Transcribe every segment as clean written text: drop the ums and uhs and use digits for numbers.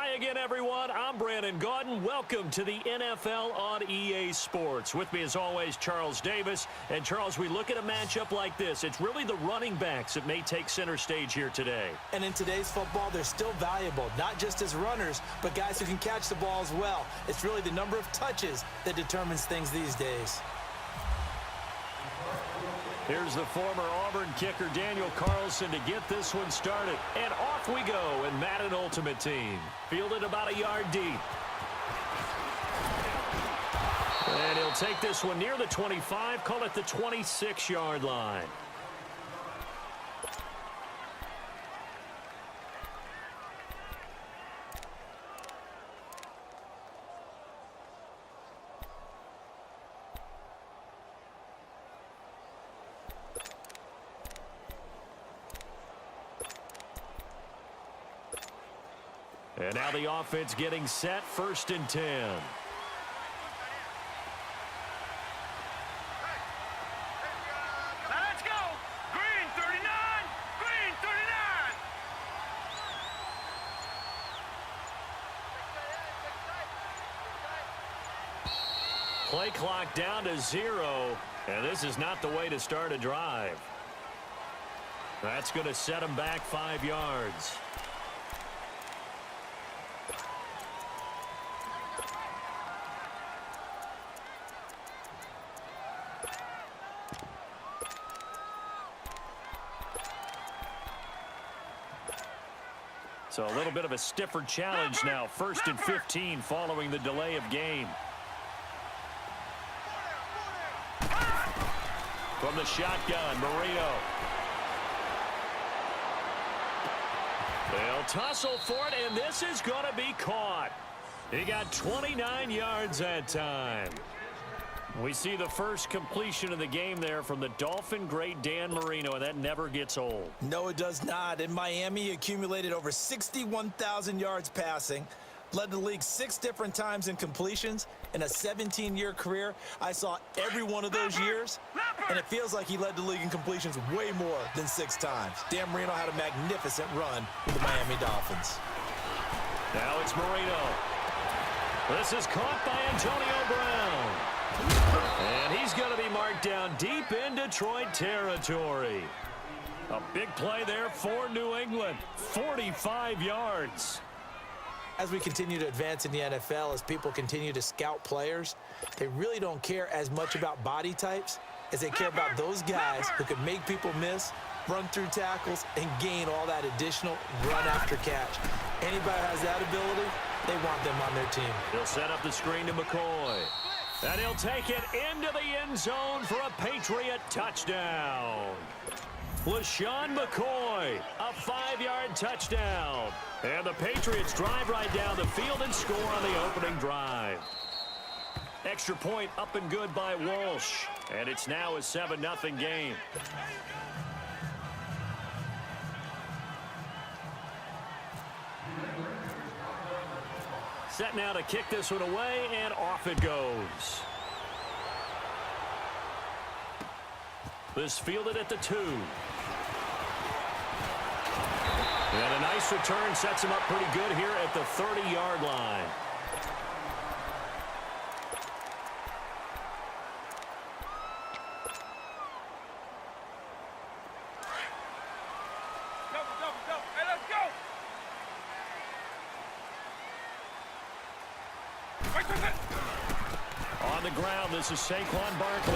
Hi again, everyone. I'm Brandon Gaudin. Welcome to the NFL on EA Sports. With me, as always, Charles Davis. And, Charles, we look at a matchup like this. It's really the running backs that may take center stage here today. And in today's football, they're still valuable, not just as runners, but guys who can catch the ball as well. It's really the number of touches that determines things these days. Here's the former Auburn kicker, Daniel Carlson, to get this one started. And off we go in Madden Ultimate Team. Fielded about a yard deep. And he'll take this one near the 25, call it the 26-yard line. And now the offense getting set, 1st and 10. Let's go! Green 39! Green 39! Play clock down to 0, and this is not the way to start a drive. That's going to set him back 5 yards. So a little bit of a stiffer challenge now. 1st and 15 following the delay of game. From the shotgun, Marino. They'll tussle for it, and this is going to be caught. He got 29 yards that time. We see the first completion of the game there from the Dolphin great Dan Marino, and that never gets old. No, it does not. In Miami, he accumulated over 61,000 yards passing, led the league 6 different times in completions. In a 17-year career, I saw every one of those years, and it feels like he led the league in completions way more than 6 times. Dan Marino had a magnificent run with the Miami Dolphins. Now it's Marino. This is caught by Antonio Brown. And he's going to be marked down deep in Detroit territory. A big play there for New England. 45 yards. As we continue to advance in the NFL, as people continue to scout players, they really don't care as much about body types as they care about those guys who can make people miss, run through tackles, and gain all that additional run after catch. Anybody who has that ability, they want them on their team. He'll set up the screen to McCoy. And he'll take it into the end zone for a Patriot touchdown. LaShawn McCoy, a 5-yard touchdown. And the Patriots drive right down the field and score on the opening drive. Extra point up and good by Walsh. And it's now a 7-0 game. Set now to kick this one away, and off it goes. This fielded at the 2. And a nice return sets him up pretty good here at the 30-yard line. On the ground, this is Saquon Barkley.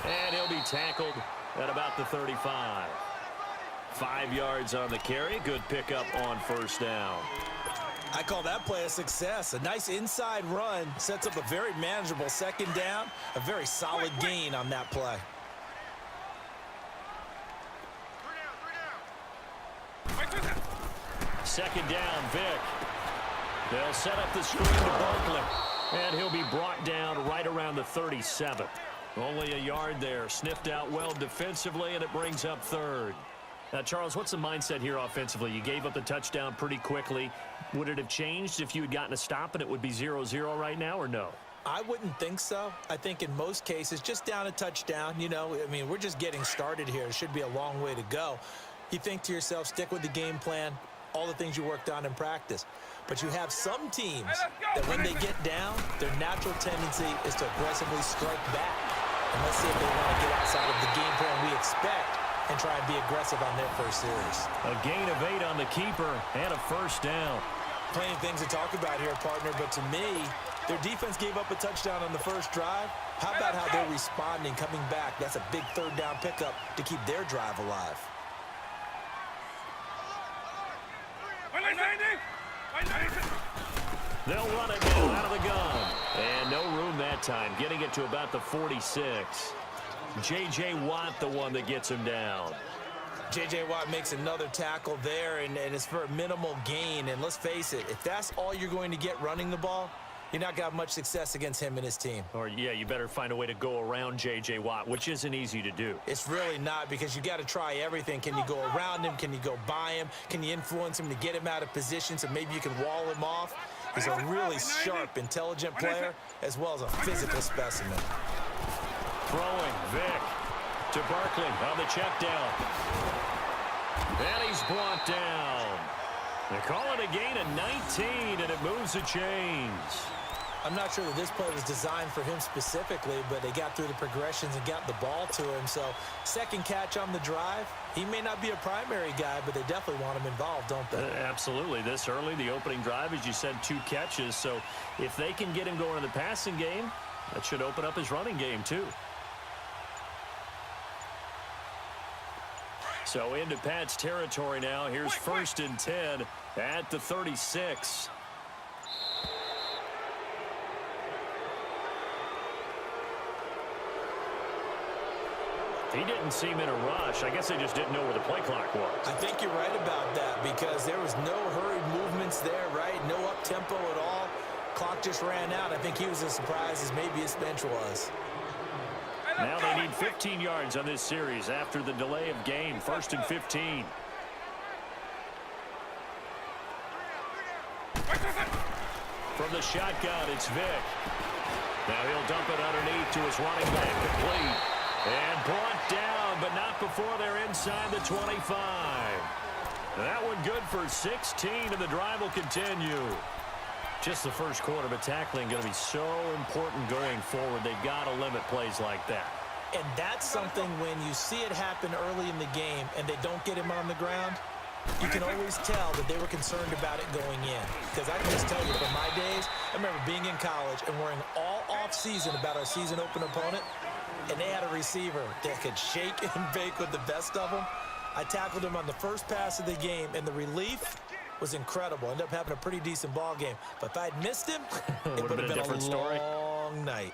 And he'll be tackled at about the 35. 5 yards on the carry. Good pickup on 1st down. I call that play a success. A nice inside run sets up a very manageable 2nd down. A very solid gain on that play. 2nd down, Vic. They'll set up the screen to Barkley. And he'll be brought down right around the 37. Only a yard there. Sniffed out well defensively, and it brings up 3rd. Now, Charles, what's the mindset here offensively? You gave up the touchdown pretty quickly. Would it have changed if you had gotten a stop and it would be 0-0 right now, or no? I wouldn't think so. I think in most cases, just down a touchdown, you know, I mean, we're just getting started here. It should be a long way to go. You think to yourself, stick with the game plan, all the things you worked on in practice. But you have some teams that when they get down, their natural tendency is to aggressively strike back. And let's see if they want to get outside of the game plan we expect and try and be aggressive on their first series. A gain of 8 on the keeper and a first down. Plenty of things to talk about here, partner, but to me, their defense gave up a touchdown on the first drive. How about how they're responding, coming back? That's a big third down pickup to keep their drive alive. They'll run it now out of the gun. And no room that time, getting it to about the 46. J.J. Watt, the one that gets him down. J.J. Watt makes another tackle there, and it's for a minimal gain. And let's face it, if that's all you're going to get running the ball, you're not going to have much success against him and his team. Or, yeah, you better find a way to go around J.J. Watt, which isn't easy to do. It's really not, because you got to try everything. Can you go around him? Can you go by him? Can you influence him to get him out of position so maybe you can wall him off? He's a really sharp, intelligent player, as well as a physical specimen. Throwing, Vick to Barkley on the check down. And he's brought down. They call it a gain of 19, and it moves the chains. I'm not sure that this play was designed for him specifically, but they got through the progressions and got the ball to him. So second catch on the drive. He may not be a primary guy, but they definitely want him involved, don't they? Absolutely. This early, the opening drive, as you said, 2 catches. So if they can get him going in the passing game, that should open up his running game too. So into Pat's territory now. Here's 1st and 10 at the 36. He didn't seem in a rush. I guess they just didn't know where the play clock was. I think you're right about that, because there was no hurried movements there, right? No up-tempo at all. Clock just ran out. I think he was as surprised as maybe his bench was. Now they need 15 yards on this series after the delay of game. 1st and 15. From the shotgun, it's Vick. Now he'll dump it underneath to his running back, complete. And brought down, but not before they're inside the 25. That one good for 16, and the drive will continue. Just the first quarter, but tackling going to be so important going forward. They've got to limit plays like that. And that's something when you see it happen early in the game and they don't get him on the ground, you can always tell that they were concerned about it going in. Because I can just tell you, from my days, I remember being in college and worrying all off-season about our season open opponent, and they had a receiver that could shake and bake with the best of them. I tackled him on the first pass of the game, and the relief was incredible. Ended up having a pretty decent ball game. But if I'd missed him, it would have been a different story. long night.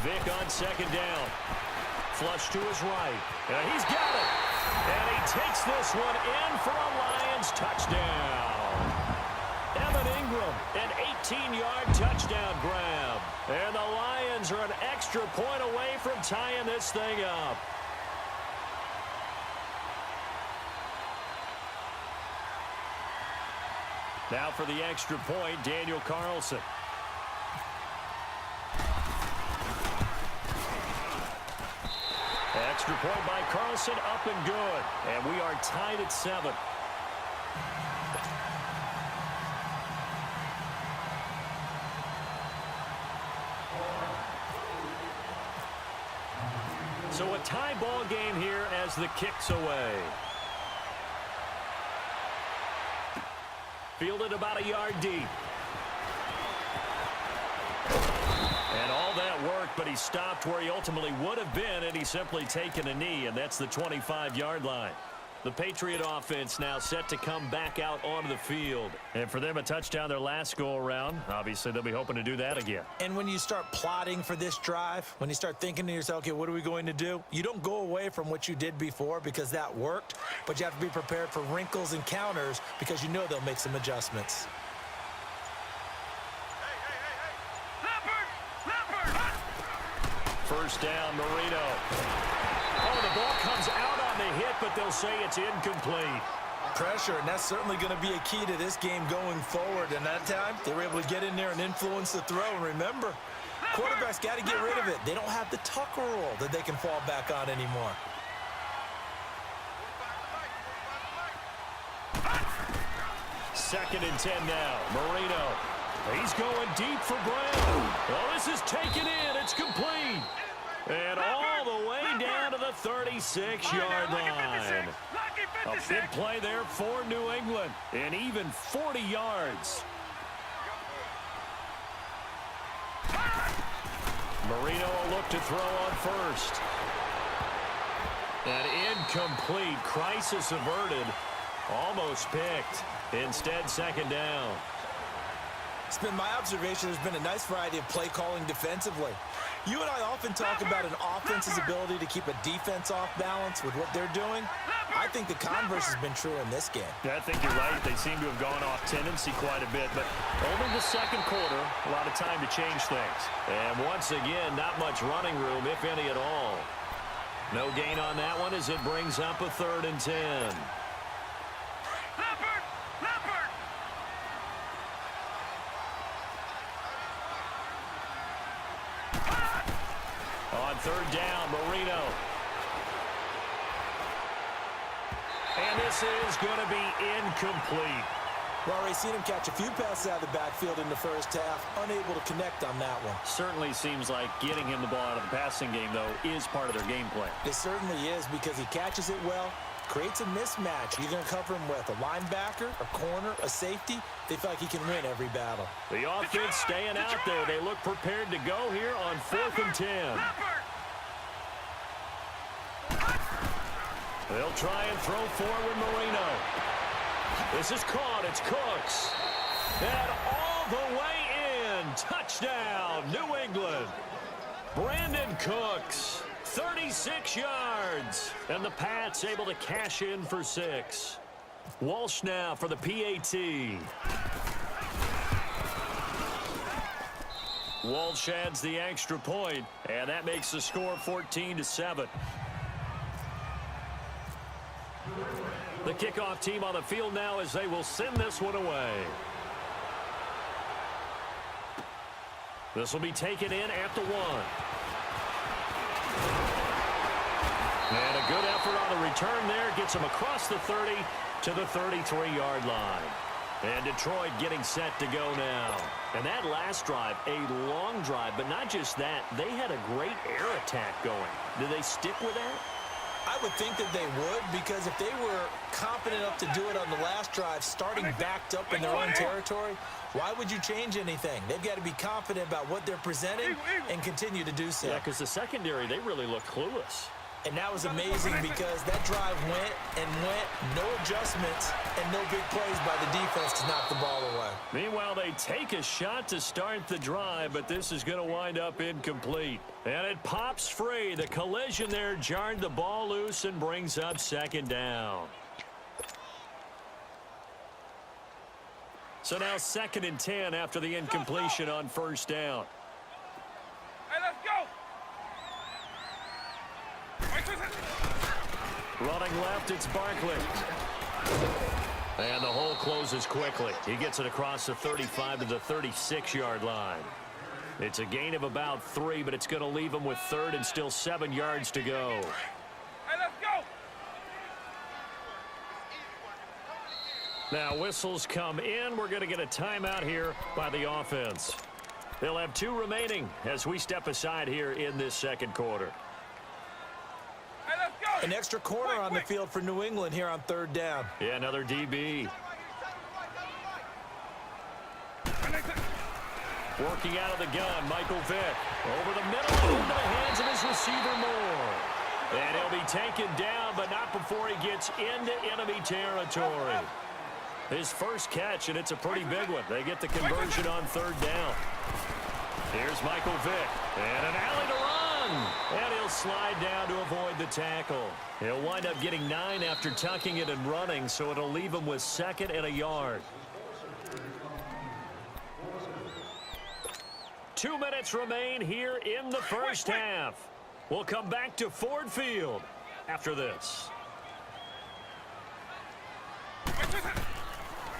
Vick on 2nd down. Flush to his right. And he's got it. And he takes this one in for a Lions touchdown. Evan Ingram, an 18-yard touchdown grab. And the Lions are an extra point away from tying this thing up. Now for the extra point, Daniel Carlson. Extra point by Carlson, up and good. And we are tied at 7. So a tie ball game here as the kick's away. Fielded about a yard deep. And all that work, but he stopped where he ultimately would have been, and he's simply taken a knee, and that's the 25-yard line. The Patriot offense now set to come back out onto the field. And for them, a touchdown their last go-around. Obviously, they'll be hoping to do that again. And when you start plotting for this drive, when you start thinking to yourself, okay, what are we going to do? You don't go away from what you did before because that worked, but you have to be prepared for wrinkles and counters because you know they'll make some first down, Marino. Oh, the ball comes out on the hit, but they'll say it's incomplete. Pressure, and that's certainly going to be a key to this game going forward. And that time, they were able to get in there and influence the throw. And remember, quarterbacks got to get rid of it. They don't have the tucker roll that they can fall back on anymore. Second and 10 now. Marino. He's going deep for Brown. Well, this is taken in. It's complete. And all the way down to the 36-yard line. A big play there for New England. And even 40 yards. Marino will look to throw on first. An incomplete. Crisis averted. Almost picked. Instead, second down. It's been my observation there's been a nice variety of play calling defensively. You and I often talk about an offense's ability to keep a defense off balance with what they're doing. I think the converse has been true in this game. Yeah, I think you're right. They seem to have gone off tendency quite a bit, but only the second quarter, a lot of time to change things. And once again, not much running room, if any at all. No gain on that one as it brings up a 3rd and 10. On 3rd down, Marino. And this is going to be incomplete. Well, we've seen him catch a few passes out of the backfield in the first half, unable to connect on that one. Certainly seems like getting him the ball out of the passing game, though, is part of their game plan. It certainly is because he catches it well, creates a mismatch. You're going to cover him with a linebacker, a corner, a safety. They feel like he can win every battle. The offense staying out there. They look prepared to go here on 4th and 10. They'll try and throw forward Marino. This is caught. It's Cooks. And all the way in. Touchdown, New England. Brandon Cooks, 36 yards. And the Pats able to cash in for 6. Walsh now for the PAT. Walsh adds the extra point, and that makes the score 14-7. The kickoff team on the field now as they will send this one away. This will be taken in at the 1. And a good effort on the return there. Gets him across the 30 to the 33-yard line. And Detroit getting set to go now. And that last drive, a long drive, but not just that. They had a great air attack going. Did they stick with that? I would think that they would, because if they were confident enough to do it on the last drive, starting backed up in their own territory, why would you change anything? They've got to be confident about what they're presenting and continue to do so. Yeah, because the secondary, they really look clueless. And that was amazing because that drive went and went, no adjustments, and no big plays by the defense to knock the ball away. Meanwhile, they take a shot to start the drive, but this is going to wind up incomplete. And it pops free. The collision there jarred the ball loose and brings up 2nd down. So now 2nd and 10 after the incompletion on 1st down. Hey, let's go! Running left, it's Barkley. And the hole closes quickly. He gets it across the 35 to the 36-yard line. It's a gain of about 3, but it's going to leave him with 3rd and still 7 yards to go. Hey, let's go! Now whistles come in. We're going to get a timeout here by the offense. They'll have 2 remaining as we step aside here in this 2nd quarter. Hey, let's go! An extra corner on the field for New England here on 3rd down. Yeah, another DB. Working out of the gun, Michael Vick. Over the middle and into the hands of his receiver Moore. And he'll be taken down, but not before he gets into enemy territory. His first catch, and it's a pretty big one. They get the conversion on 3rd down. Here's Michael Vick. And an alley to run. And he'll slide down to avoid the tackle. He'll wind up getting 9 after tucking it and running, so it'll leave him with 2nd and a yard. 2 minutes remain here in the first half. We'll come back to Ford Field after this.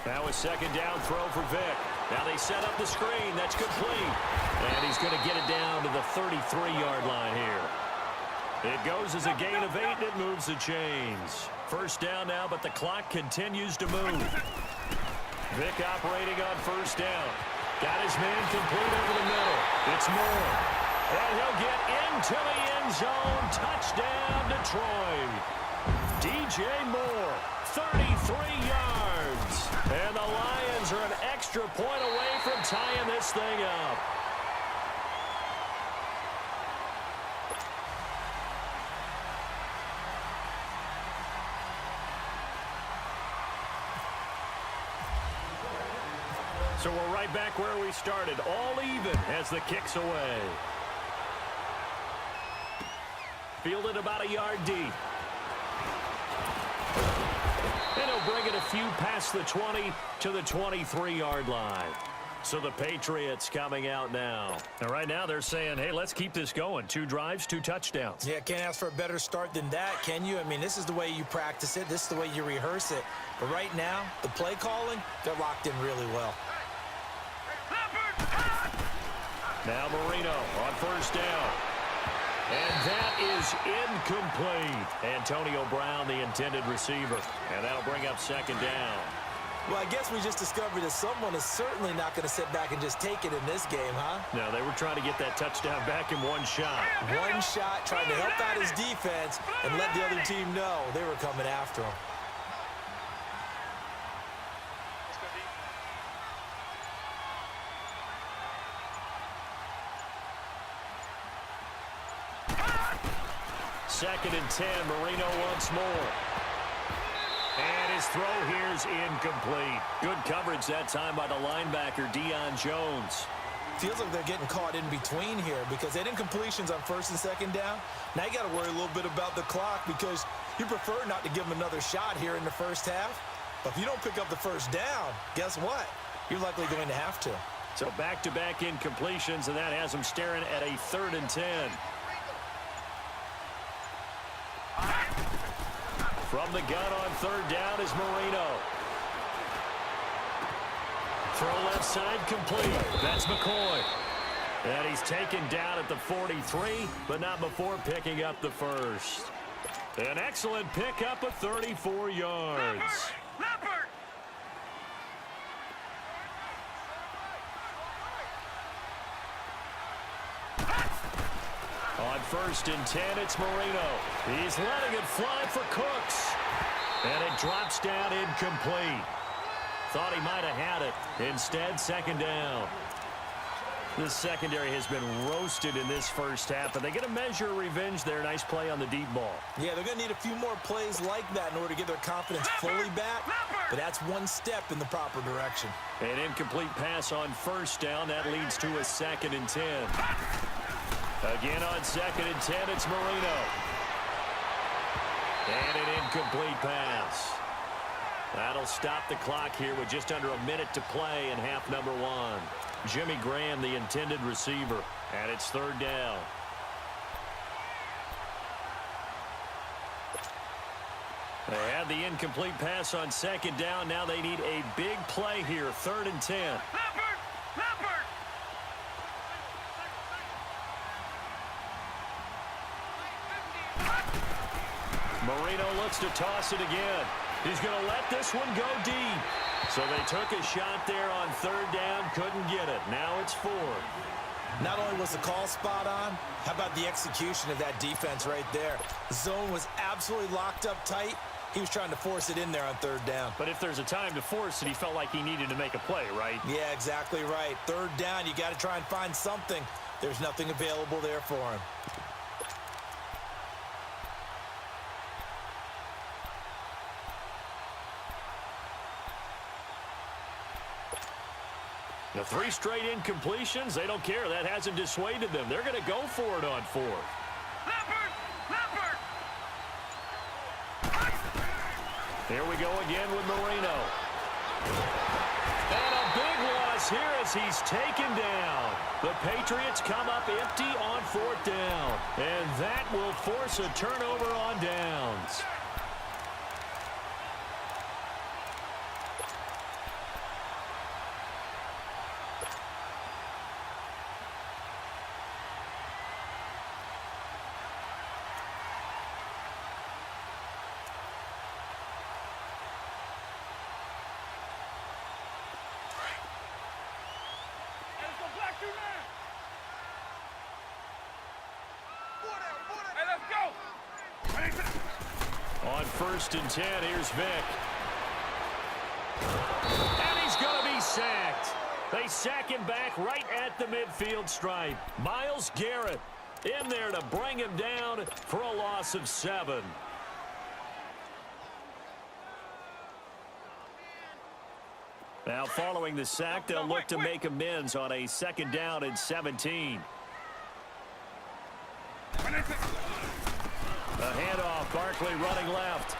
Now a second down throw for Vic. Now they set up the screen. That's complete. And he's going to get it down to the 33-yard line here. It goes as a gain of 8, and it moves the chains. First down now, but the clock continues to move. Vic operating on first down. Got his man complete over the middle. It's Moore. And he'll get into the end zone. Touchdown, Detroit. DJ Moore, 33 yards. And the Lions are an extra point away from tying this thing up. So we're right back where we started, all even as the kick's away. Fielded about a yard deep. And he'll bring it a few past the 20 to the 23-yard line. So the Patriots coming out now. And right now they're saying, hey, let's keep this going. 2 drives, 2 touchdowns. Yeah, can't ask for a better start than that, can you? I mean, this is the way you practice it. This is the way you rehearse it. But right now, the play calling, they're locked in really well. Now Marino on first down. And that is incomplete. Antonio Brown, the intended receiver. And that'll bring up second down. Well, I guess we just discovered that someone is certainly not going to sit back and just take it in this game, huh? No, they were trying to get that touchdown back in one shot. One shot, trying to help out his defense and let the other team know they were coming after him. Second and 10, Marino once more. And his throw here is incomplete. Good coverage that time by the linebacker, Deion Jones. Feels like they're getting caught in between here because they had incompletions on first and second down. Now you got to worry a little bit about the clock because you prefer not to give them another shot here in the first half. But if you don't pick up the first down, guess what? You're likely going to have to. So back-to-back incompletions, and that has them staring at a 3rd and 10. From the gun on third down is Marino. Throw left side complete. That's McCoy. And he's taken down at the 43, but not before picking up the first. An excellent pickup of 34 yards. Leopard! On first and 10, it's Marino. He's letting it fly for Cooks. And it drops down incomplete. Thought he might have had it. Instead, second down. This secondary has been roasted in this first half, but they get a measure of revenge there. Nice play on the deep ball. Yeah, they're going to need a few more plays like that in order to get their confidence fully back. But that's one step in the proper direction. An incomplete pass on first down. That leads to a 2nd and 10. Again on 2nd and 10, it's Marino. And an incomplete pass. That'll stop the clock here with just under a minute to play in half number 1. Jimmy Graham, the intended receiver, and it's 3rd down. They had the incomplete pass on 2nd down. Now they need a big play here, 3rd and 10. Leopard! Leopard! Marino looks to toss it again. He's going to let this one go deep. So they took a shot there on 3rd down, couldn't get it. Now it's 4th. Not only was the call spot on, how about the execution of that defense right there? The zone was absolutely locked up tight. He was trying to force it in there on 3rd down. But if there's a time to force it, he felt like he needed to make a play, right? Yeah, exactly right. 3rd down, you got to try and find something. There's nothing available there for him. The 3 straight incompletions, they don't care. That hasn't dissuaded them. They're going to go for it on 4th. Leopard! Leopard! Here we go again with Marino. And a big loss loss here as he's taken down. The Patriots come up empty on 4th down. And that will force a turnover on downs. On 1st and 10, here's Vick. And he's going to be sacked. They sack him back right at the midfield stripe. Myles Garrett in there to bring him down for a loss of 7. Now following the sack, they'll look to make amends on a 2nd down and 17. A handoff, Barkley running left.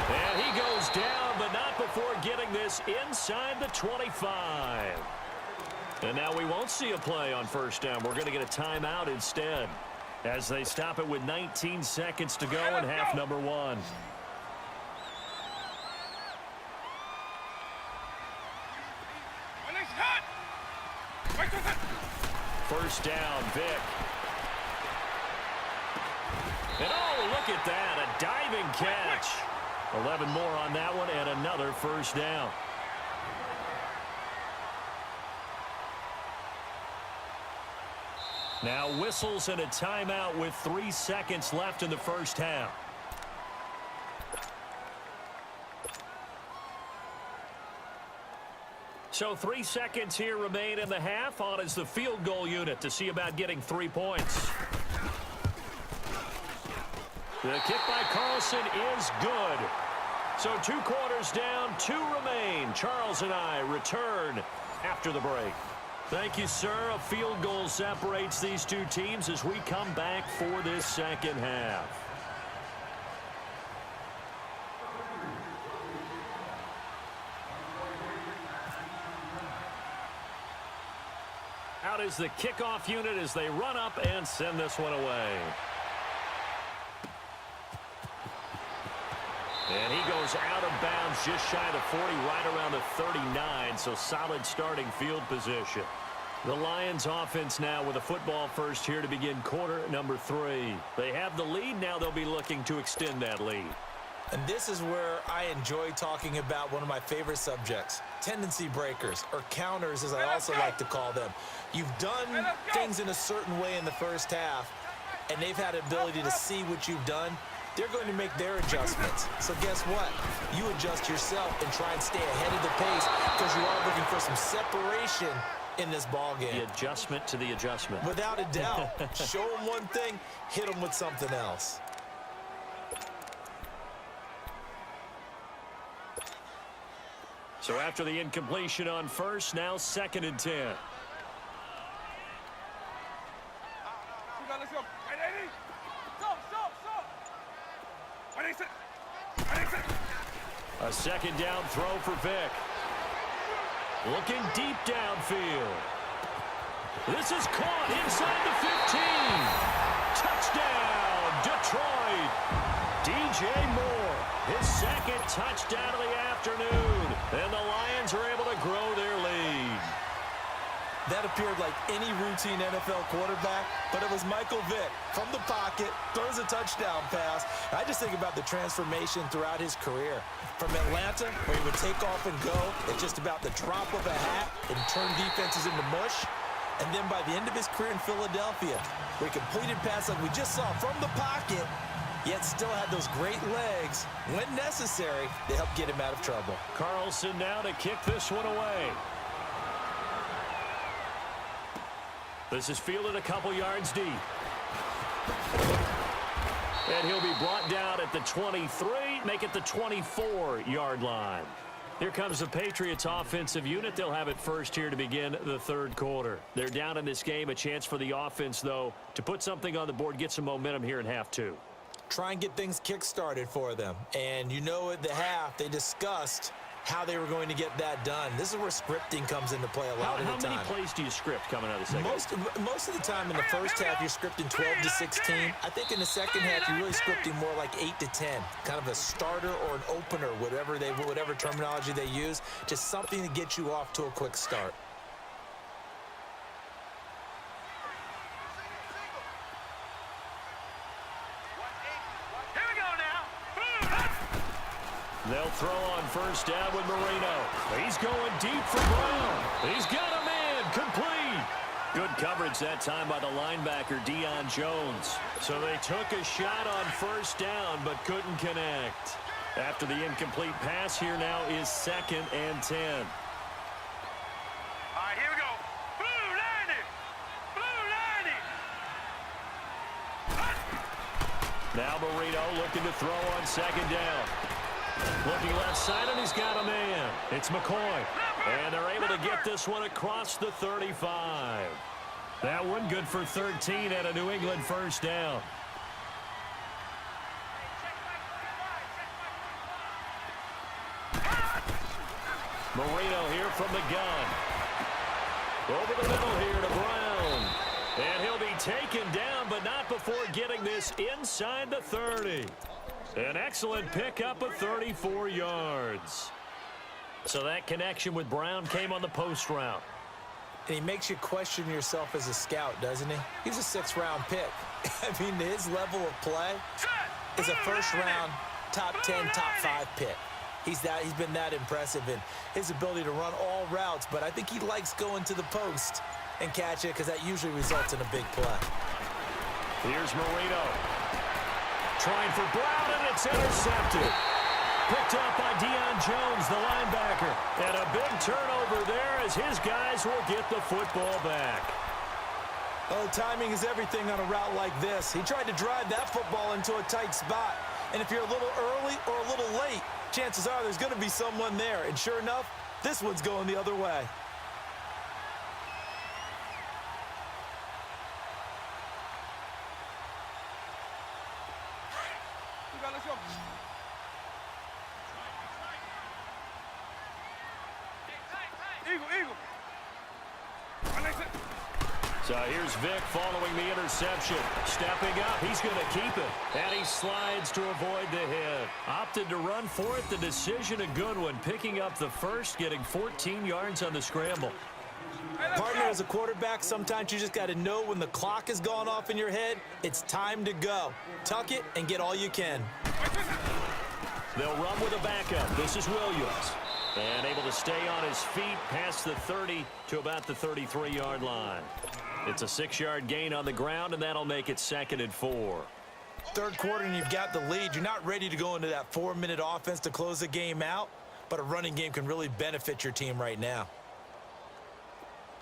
And he goes down, but not before getting this inside the 25. And now we won't see a play on 1st down. We're going to get a timeout instead as they stop it with 19 seconds to go in half number 1. First down, Vick. And oh, look at that, a diving catch. 11 more on that one and another 1st down. Now whistles and a timeout with 3 seconds left in the 1st half. So 3 seconds here remain in the half. On is the field goal unit to see about getting 3 points. The kick by Carlson is good. So 2 quarters down, 2 remain. Charles and I return after the break. Thank you, sir. A field goal separates these 2 teams as we come back for this 2nd half. Out is the kickoff unit as they run up and send this one away. And he goes out of bounds just shy of the 40, right around the 39, so solid starting field position. The Lions offense now with a football first here to begin quarter number 3. They have the lead. Now they'll be looking to extend that lead. And this is where I enjoy talking about one of my favorite subjects, tendency breakers, or counters as I also like to call them. You've done things in a certain way in the 1st half, and they've had the ability to see what you've done. They're going to make their adjustments. So guess what? You adjust yourself and try and stay ahead of the pace because you are looking for some separation in this ball game. The adjustment to the adjustment. Without a doubt. Show them one thing, hit them with something else. So after the incompletion on 1st, now 2nd and 10. A 2nd down throw for Vick. Looking deep downfield. This is caught inside the 15. Touchdown, Detroit. DJ Moore, his 2nd touchdown of the afternoon. And the Lions are able to grow their lead. That appeared like any routine NFL quarterback, but it was Michael Vick from the pocket, throws a touchdown pass. I just think about the transformation throughout his career. From Atlanta, where he would take off and go at just about the drop of a hat and turn defenses into mush. And then by the end of his career in Philadelphia, where he completed passes like we just saw from the pocket, yet still had those great legs, when necessary, to help get him out of trouble. Carlson now to kick this one away. This is fielded a couple yards deep. And he'll be brought down at the 23, make it the 24-yard line. Here comes the Patriots offensive unit. They'll have it first here to begin the 3rd quarter. They're down in this game. A chance for the offense, though, to put something on the board, get some momentum here in half 2. Try and get things kick-started for them. And you know at the half, they discussed how they were going to get that done. This is where scripting comes into play a lot of the time. How many plays do you script coming out of the second? Most of the time in the first half, you're scripting 12 to 16. I think in the second half, you're really scripting more like 8 to 10. Kind of a starter or an opener, whatever terminology they use. Just something to get you off to a quick start. They'll throw on first down with Marino. He's going deep for Brown. He's got a man complete. Good coverage that time by the linebacker, Deion Jones. So they took a shot on first down but couldn't connect. After the incomplete pass, here now is 2nd and 10. All right, here we go. Blue 90. Blue 90. Now Marino looking to throw on 2nd down. Looking left side, and he's got a man. It's McCoy. And they're able to get this one across the 35. That one good for 13 at a New England first down. Marino here from the gun. Over the middle here to Brown. And he'll be taken down, but not before getting this inside the 30. An excellent pickup of 34 yards. So that connection with Brown came on the post route. And he makes you question yourself as a scout, doesn't he? He's a 6th-round pick. I mean, his level of play is a first-round, top 10, top 5 pick. He's been that impressive in his ability to run all routes, but I think he likes going to the post and catch it because that usually results in a big play. Here's Marino. Trying for Brown, and it's intercepted. Picked up by Deion Jones, the linebacker. And a big turnover there as his guys will get the football back. Oh, timing is everything on a route like this. He tried to drive that football into a tight spot. And if you're a little early or a little late, chances are there's going to be someone there. And sure enough, this one's going the other way. So here's Vic following the interception. Stepping up, he's going to keep it. And he slides to avoid the hit. Opted to run for it. The decision a good one. Picking up the first, getting 14 yards on the scramble. Partner, as a quarterback, sometimes you just got to know when the clock has gone off in your head, it's time to go. Tuck it and get all you can. They'll run with a backup. This is Williams. And able to stay on his feet past the 30 to about the 33-yard line. It's a 6-yard gain on the ground, and that'll make it 2nd and 4. Third quarter, and you've got the lead. You're not ready to go into that 4-minute offense to close the game out, but a running game can really benefit your team right now.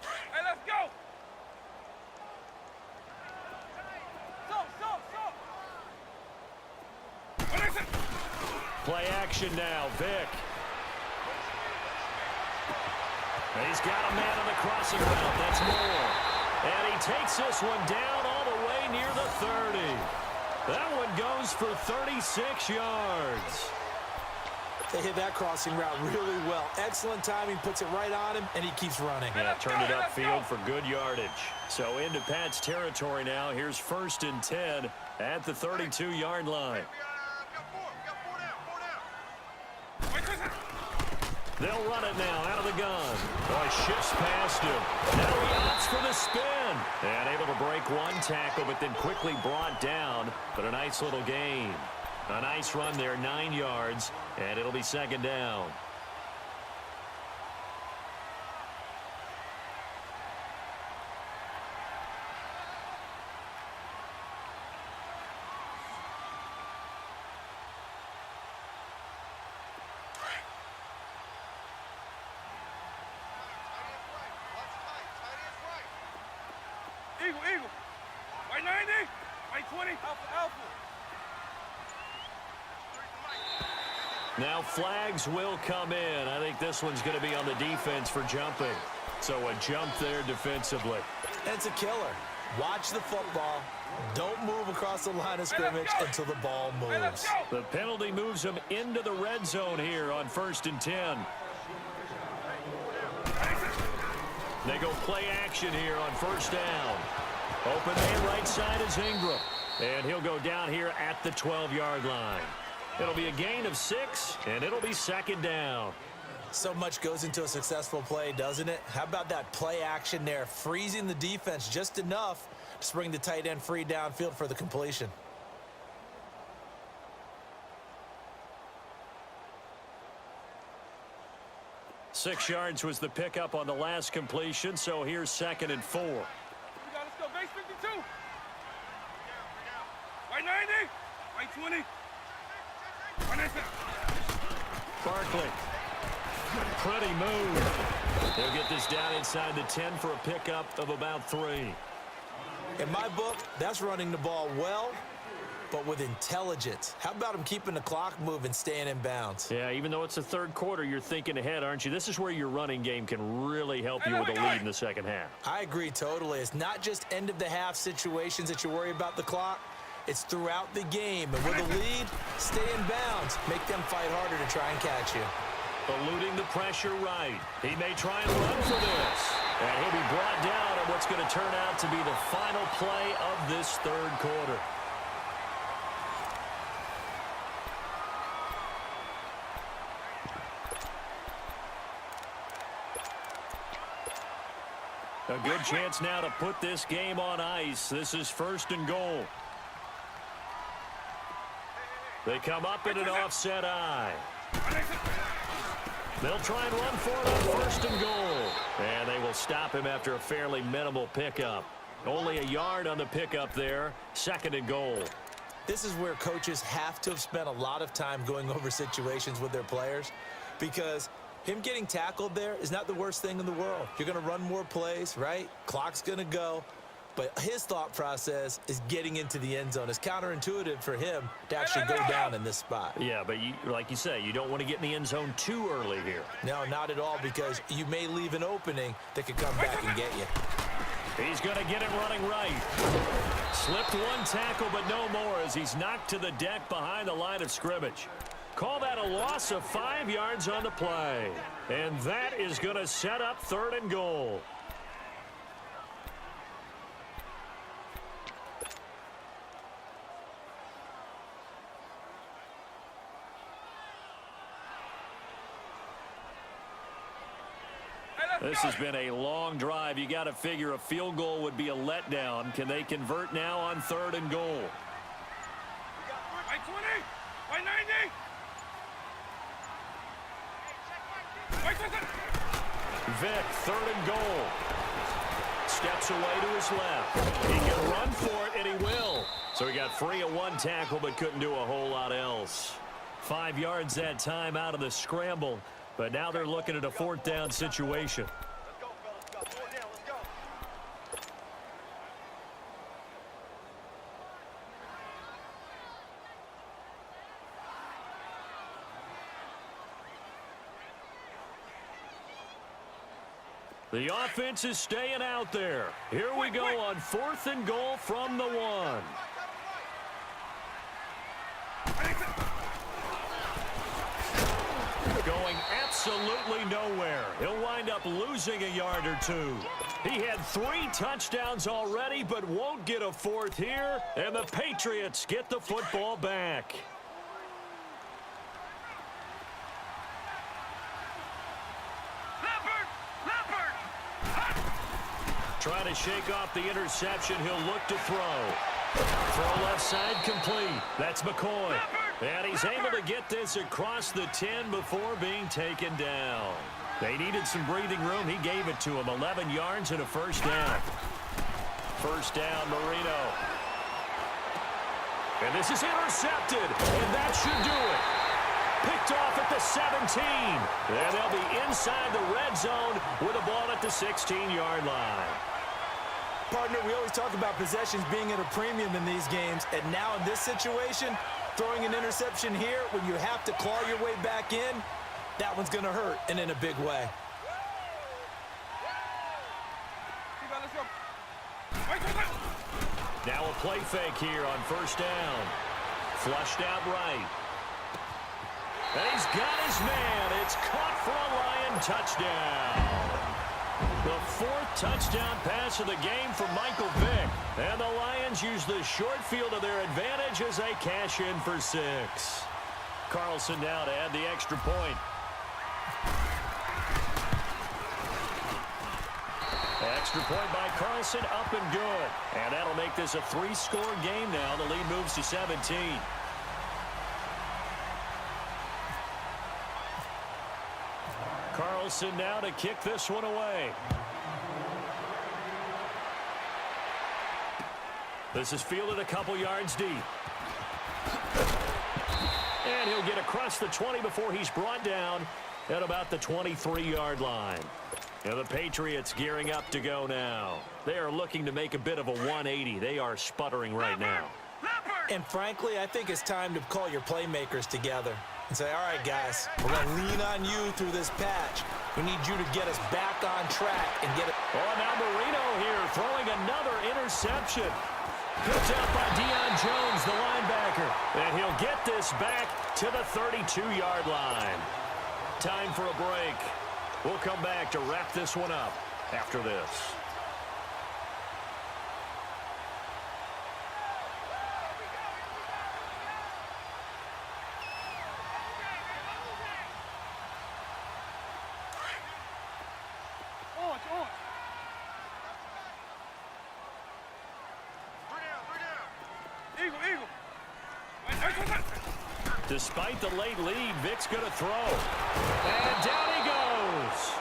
Hey, let's go. Play action now, Vic. And he's got a man on the crossing route. That's Moore. And he takes this one down all the way near the 30. That one goes for 36 yards. They hit that crossing route really well. Excellent timing, puts it right on him, and he keeps running. Yeah, turned it upfield for good yardage. So into Pat's territory now. Here's 1st and 10 at the 32-yard line. They'll run it now out of the gun. Boy, shifts past him. Now he opts for the spin. And able to break one tackle, but then quickly brought down. But a nice little gain. A nice run there, 9 yards. And it'll be 2nd down. Eagle. White 90. White 20. Alpha. Now flags will come in. I think this one's going to be on the defense for jumping. So a jump there defensively. It's a killer. Watch the football. Don't move across the line of scrimmage until the ball moves. The penalty moves them into the red zone here on 1st and 10. They go play action here on 1st down. Open man right side is Ingram. And he'll go down here at the 12-yard line. It'll be a gain of 6, and it'll be 2nd down. So much goes into a successful play, doesn't it? How about that play action there, freezing the defense just enough to bring the tight end free downfield for the completion. Six yards was the pickup on the last completion, so here's 2nd and 4. Let's go, base 52. White 90, white 20. Barkley. Pretty move. They'll get this down inside the 10 for a pickup of about 3. In my book, that's running the ball well, but with intelligence. How about him keeping the clock moving, staying in bounds? Yeah, even though it's the 3rd quarter, you're thinking ahead, aren't you? This is where your running game can really help you with a lead in the 2nd half. I agree totally. It's not just end-of-the-half situations that you worry about the clock. It's throughout the game. And with a lead, stay in bounds. Make them fight harder to try and catch you. Eluding the pressure right. He may try and run for this. And he'll be brought down on what's going to turn out to be the final play of this 3rd quarter. A good chance now to put this game on ice. This is 1st and goal. They come up in an offset eye. They'll try and run for it on 1st and goal. And they will stop him after a fairly minimal pickup. Only a yard on the pickup there. 2nd and goal. This is where coaches have to have spent a lot of time going over situations with their players, because him getting tackled there is not the worst thing in the world. You're going to run more plays, right? Clock's going to go. But his thought process is getting into the end zone. It's counterintuitive for him to actually go down in this spot. Yeah, but like you say, you don't want to get in the end zone too early here. No, not at all, because you may leave an opening that could come back and get you. He's going to get it running right. Slipped one tackle, but no more as he's knocked to the deck behind the line of scrimmage. Call that a loss of 5 yards on the play. And that is going to set up 3rd and goal. This has been a long drive. You got to figure a field goal would be a letdown. Can they convert now on 3rd and goal? White 20, white 90. White 20. Vic, 3rd and goal. Steps away to his left. He can run for it, and he will. So he got free of one tackle, but couldn't do a whole lot else. 5 yards that time out of the scramble. But now they're looking at a 4th down situation. Let's go, fellas. 4 down. Let's go. The offense is staying out there. Here we go on 4th and goal from the 1. Going absolutely nowhere. He'll wind up losing a yard or 2. He had 3 touchdowns already, but won't get a 4th here. And the Patriots get the football back. Trying to shake off the interception. He'll look to throw. Throw left side complete. That's McCoy. And he's able to get this across the 10 before being taken down. They needed some breathing room. He gave it to him. 11 yards and a 1st down. 1st down, Marino. And this is intercepted. And that should do it. Picked off at the 17. And they'll be inside the red zone with a ball at the 16-yard line. Partner, we always talk about possessions being at a premium in these games, and now in this situation, throwing an interception here when you have to claw your way back in, that one's going to hurt, and in a big way. Let's go. Now a play fake here on first down. Flushed out right. And he's got his man. It's caught for a Lion touchdown. The fourth touchdown pass of the game for Michael Vick. And the Lions use the short field to their advantage as they cash in for 6. Carlson now to add the extra point. Extra point by Carlson, up and good. And that'll make this a 3-score game now. The lead moves to 17. Carlson now to kick this one away. This is fielded a couple yards deep. And he'll get across the 20 before he's brought down at about the 23-yard line. And the Patriots gearing up to go now. They are looking to make a bit of a 180. They are sputtering right now. And frankly, I think it's time to call your playmakers together and say, all right, guys, we're going to lean on you through this patch. We need you to get us back on track and get it. Oh, now Marino here throwing another interception. Picked up by Deion Jones, the linebacker. And he'll get this back to the 32-yard line. Time for a break. We'll come back to wrap this one up after this. Despite the late lead, Vic's going to throw. And down he goes.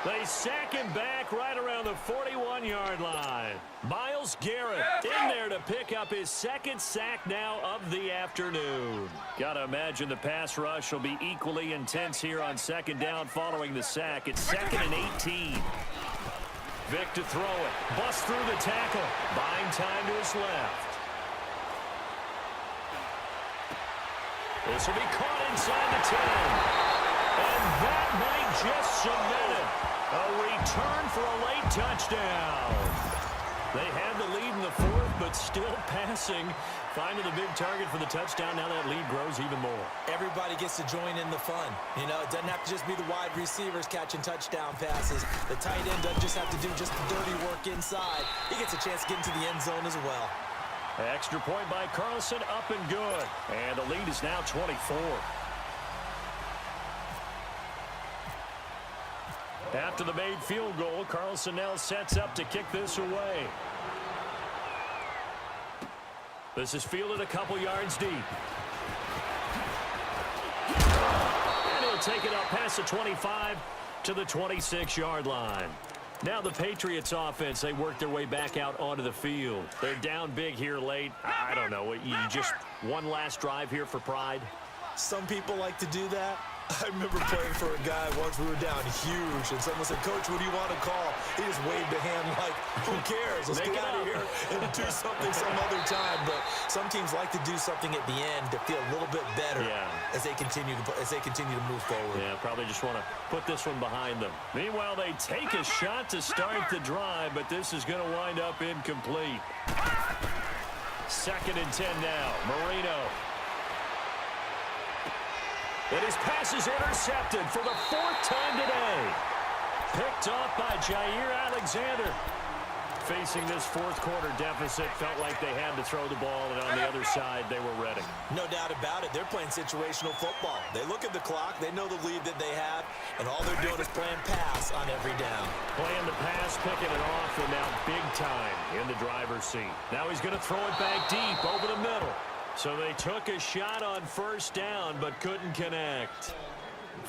They sack him back right around the 41-yard line. Myles Garrett in there to pick up his second sack now of the afternoon. Got to imagine the pass rush will be equally intense here on second down following the sack. It's 2nd and 18. Vic to throw it. Busts through the tackle. Buying time to his left. This will be caught inside the 10. And that might just cement it. A return for a late touchdown. They had the lead in the 4th, but still passing. Finding the big target for the touchdown. Now that lead grows even more. Everybody gets to join in the fun. You know, it doesn't have to just be the wide receivers catching touchdown passes. The tight end doesn't just have to do just the dirty work inside. He gets a chance to get into the end zone as well. Extra point by Carlson, up and good. And the lead is now 24. After the made field goal, Carlson now sets up to kick this away. This is fielded a couple yards deep. And he'll take it up past the 25 to the 26-yard line. Now the Patriots offense, they work their way back out onto the field. They're down big here late. I don't know. You just one last drive here for pride? Some people like to do that. I remember playing for a guy once. We were down huge, and someone said, "Coach, what do you want to call?" He just waved a hand like, who cares? Let's get out of here and do something some other time. But some teams like to do something at the end to feel a little bit better as they continue to move forward. Yeah, probably just want to put this one behind them. Meanwhile, they take a shot to start the drive, but this is going to wind up incomplete. 2nd and 10 now. Marino. And his pass is intercepted for the 4th time today. Picked off by Jair Alexander. Facing this 4th quarter deficit, felt like they had to throw the ball, and on the other side, they were ready. No doubt about it. They're playing situational football. They look at the clock, they know the lead that they have, and all they're doing is playing pass on every down. Playing the pass, picking it off, and now big time in the driver's seat. Now he's going to throw it back deep over the middle. So they took a shot on first down, but couldn't connect.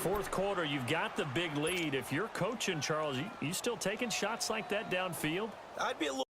4th quarter, you've got the big lead. If you're coaching, Charles, you still taking shots like that downfield? I'd be a little